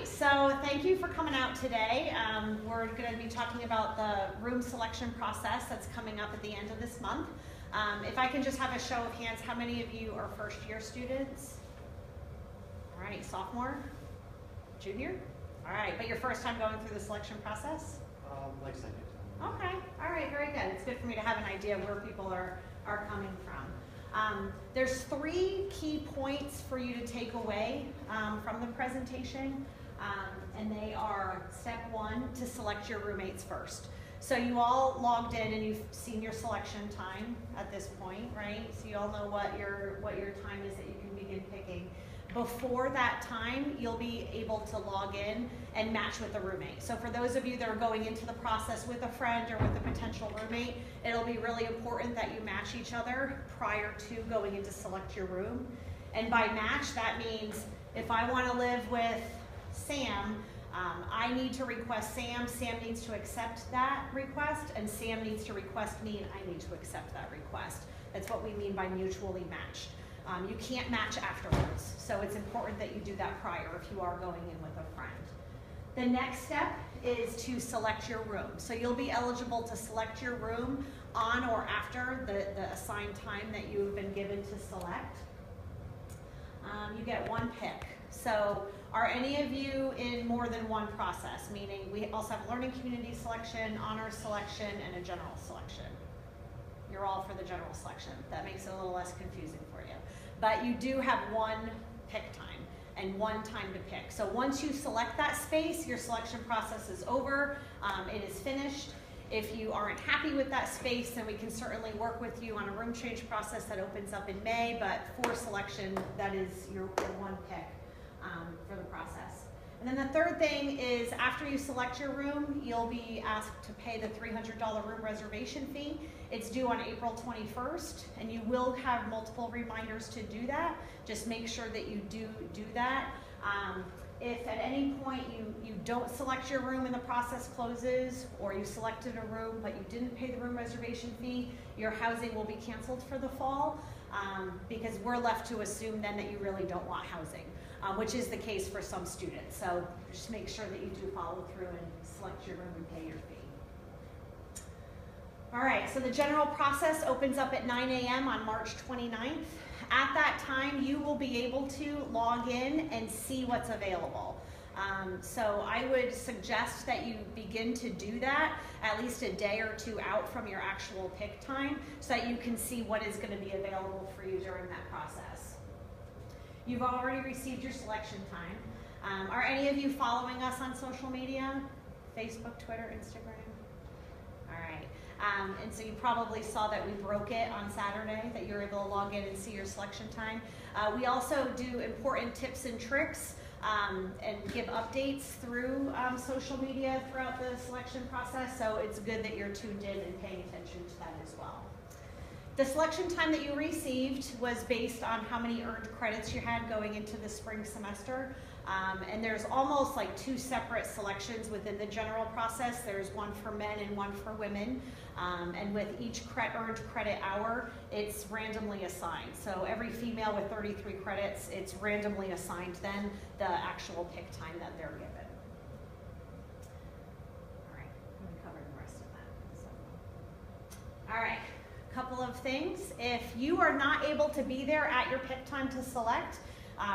so thank you for coming out today. We're going to be talking about the room selection process that's coming up at the end of this month. If I can just have a show of hands, how many of you are first year students? All right, sophomore? Junior? All right, but your first time going through the selection process? Like second time. Okay, all right, very good. It's good for me to have an idea of where people are coming from. There's 3 key points for you to take away from the presentation, and they are step 1, to select your roommates first. So you all logged in and you've seen your selection time at this point, right? So you all know what your time is that you can begin picking. Before that time, you'll be able to log in and match with a roommate. So for those of you that are going into the process with a friend or with a potential roommate, it'll be really important that you match each other prior to going in to select your room. And by match, that means if I want to live with Sam, I need to request Sam, Sam needs to accept that request, and Sam needs to request me, and I need to accept that request. That's what we mean by mutually matched. You can't match afterwards, so it's important that you do that prior if you are going in with a friend. The next step is to select your room. So you'll be eligible to select your room on or after the assigned time that you've been given to select. You get 1 pick. So are any of you in more than one process? Meaning we also have learning community selection, honors selection, and a general selection. You're all for the general selection. That makes it a little less confusing for you. But you do have 1 pick time and 1 time to pick. So once you select that space, your selection process is over. It is finished. If you aren't happy with that space, then we can certainly work with you on a room change process that opens up in May. But for selection, that is your 1 pick for the process. And then the third thing is after you select your room, you'll be asked to pay the $300 room reservation fee. It's due on April 21st, and you will have multiple reminders to do that. Just make sure that you do that. If at any point you don't select your room and the process closes, or you selected a room but you didn't pay the room reservation fee, your housing will be canceled for the fall because we're left to assume then that you really don't want housing. Which is the case for some students. So just make sure that you do follow through and select your room and pay your fee. All right, so the general process opens up at 9 a.m. on March 29th. At that time, you will be able to log in and see what's available. So I would suggest that you begin to do that at least a day or 2 out from your actual pick time so that you can see what is going to be available for you during that process. You've already received your selection time. Are any of you following us on social media? Facebook, Twitter, Instagram? All right. And so you probably saw that we broke it on Saturday, that you're able to log in and see your selection time. We also do important tips and tricks and give updates through social media throughout the selection process, so it's good that you're tuned in and paying attention to that as well. The selection time that you received was based on how many earned credits you had going into the spring semester. And there's almost like 2 separate selections within the general process. There's one for men and one for women. And with each earned credit hour, it's randomly assigned. So every female with 33 credits, it's randomly assigned then the actual pick time that they're given. All right, I'm going to cover the rest of that. So. All right. Couple of things. If you are not able to be there at your pick time to select,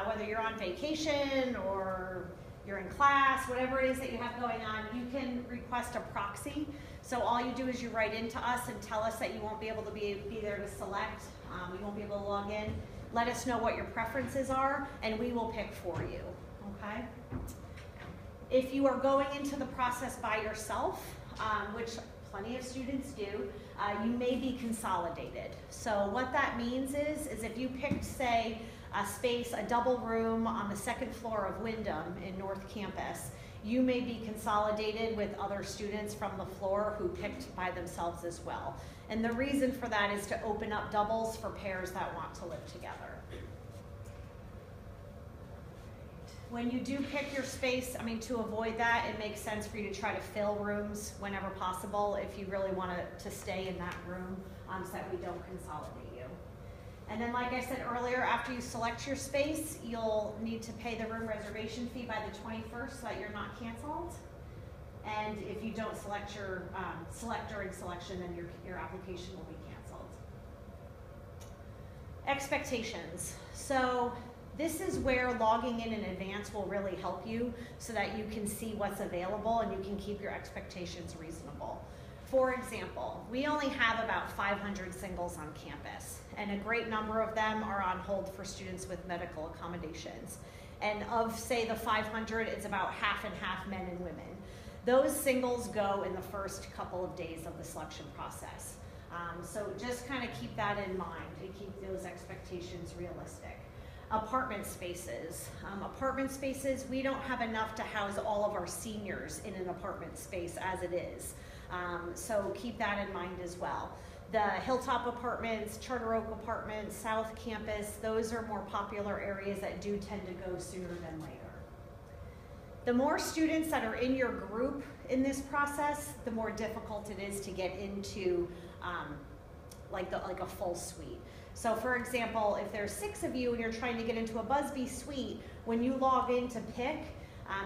whether you're on vacation or you're in class, whatever it is that you have going on, you can request a proxy. So all you do is you write into us and tell us that you won't be able to be there to select, you won't be able to log in. Let us know what your preferences are and we will pick for you, okay? If you are going into the process by yourself, which plenty of students do, you may be consolidated. So what that means is if you picked, say, a space, a double room on the 2nd floor of Wyndham in North Campus, you may be consolidated with other students from the floor who picked by themselves as well. And the reason for that is to open up doubles for pairs that want to live together. When you do pick your space, to avoid that, it makes sense for you to try to fill rooms whenever possible if you really want to stay in that room so that we don't consolidate you. And then like I said earlier, after you select your space, you'll need to pay the room reservation fee by the 21st so that you're not canceled. And if you don't select your select during selection, then your application will be canceled. Expectations. So this is where logging in advance will really help you so that you can see what's available and you can keep your expectations reasonable. For example, we only have about 500 singles on campus, and a great number of them are on hold for students with medical accommodations. And of, say, the 500, it's about half and half men and women. Those singles go in the first couple of days of the selection process. So just kind of keep that in mind and keep those expectations realistic. Apartment spaces. Apartment spaces, we don't have enough to house all of our seniors in an apartment space as it is. So keep that in mind as well. The Hilltop Apartments, Charter Oak Apartments, South Campus, those are more popular areas that do tend to go sooner than later. The more students that are in your group in this process, the more difficult it is to get into like a full suite. So for example, if there's 6 of you and you're trying to get into a Busby suite, when you log in to pick,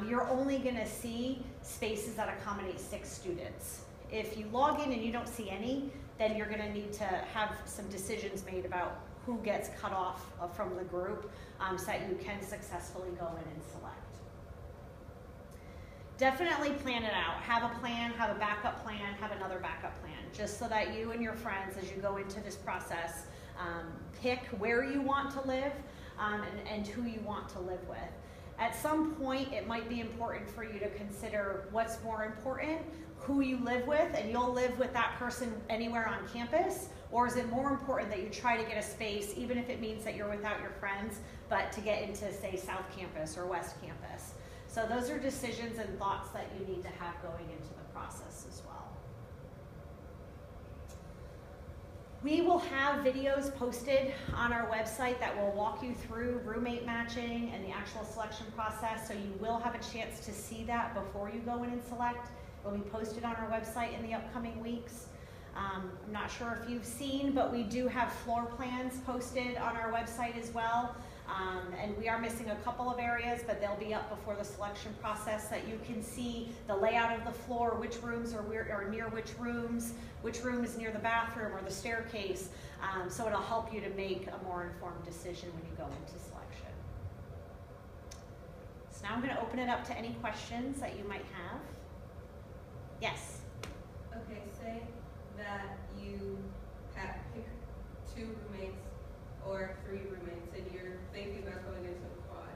you're only gonna see spaces that accommodate 6 students. If you log in and you don't see any, then you're gonna need to have some decisions made about who gets cut off from the group so that you can successfully go in and select. Definitely plan it out. Have a plan, have a backup plan, have another backup plan, just so that you and your friends, as you go into this process, pick where you want to live and who you want to live with. At some point, it might be important for you to consider what's more important, who you live with, and you'll live with that person anywhere on campus, or is it more important that you try to get a space, even if it means that you're without your friends, but to get into, say, South Campus or West Campus. So those are decisions and thoughts that you need to have going into the process as well. We will have videos posted on our website that will walk you through roommate matching and the actual selection process, so you will have a chance to see that before you go in and select. It will be posted on our website in the upcoming weeks. I'm not sure if you've seen, but we do have floor plans posted on our website as well. And we are missing a couple of areas, but they'll be up before the selection process, that you can see the layout of the floor, which rooms are near which room is near the bathroom or the staircase. So it'll help you to make a more informed decision when you go into selection. So now I'm going to open it up to any questions that you might have. Yes? Okay, say that you pick 2 roommates or 3 roommates and you're thinking about going into a quad.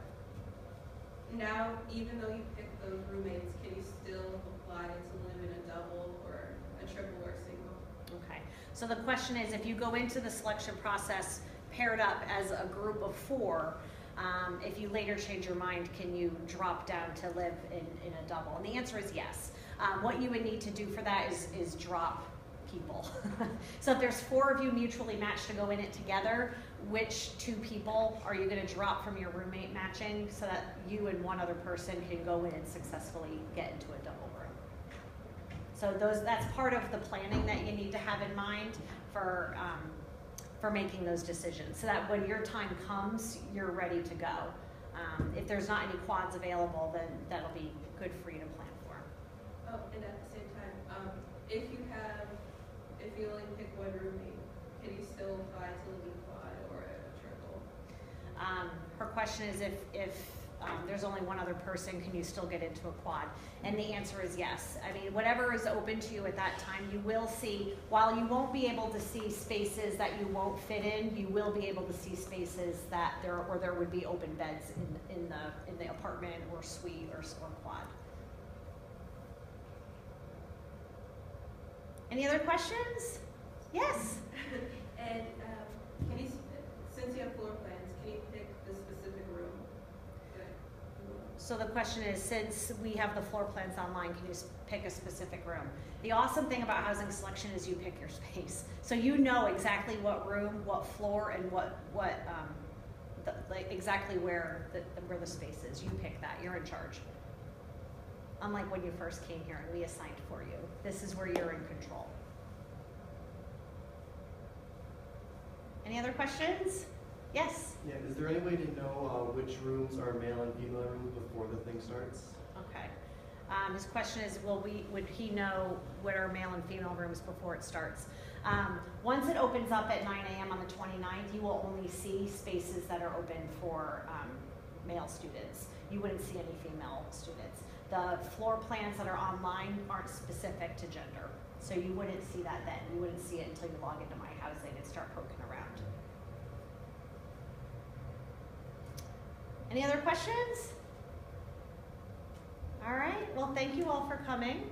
Now, even though you pick those roommates, can you still apply to live in a double or a triple or a single? Okay, so the question is, if you go into the selection process paired up as a group of 4, if you later change your mind, can you drop down to live in a double? And the answer is yes. What you would need to do for that is drop people. So if there's 4 of you mutually matched to go in it together, which 2 people are you going to drop from your roommate matching so that you and one other person can go in and successfully get into a double room? So that's part of the planning that you need to have in mind for making those decisions, so that when your time comes, you're ready to go. If there's not any quads available, then that'll be good for you to plan for. Oh, and at the same time, if you only pick 1 roommate, can you still apply to live in a quad or a triple? Her question is, if there's only one other person, can you still get into a quad? And the answer is yes. I mean, whatever is open to you at that time, you will see, while you won't be able to see spaces that you won't fit in, you will be able to see spaces that there would be open beds in the apartment or suite or quad. Any other questions? Yes? And can you, since you have floor plans, can you pick the specific room? So the question is, since we have the floor plans online, can you pick a specific room? The awesome thing about housing selection is you pick your space. So you know exactly what room, what floor, and exactly where the space is. You pick that. You're in charge. Unlike when you first came here and we assigned for you. This is where you're in control. Any other questions? Yes? Yeah, is there any way to know which rooms are male and female rooms before the thing starts? Okay. His question is, would he know what are male and female rooms before it starts? Once it opens up at 9 a.m. on the 29th, you will only see spaces that are open for male students. You wouldn't see any female students. The floor plans that are online aren't specific to gender. So you wouldn't see that then. You wouldn't see it until you log into My Housing and start poking around. Any other questions? All right, well, thank you all for coming.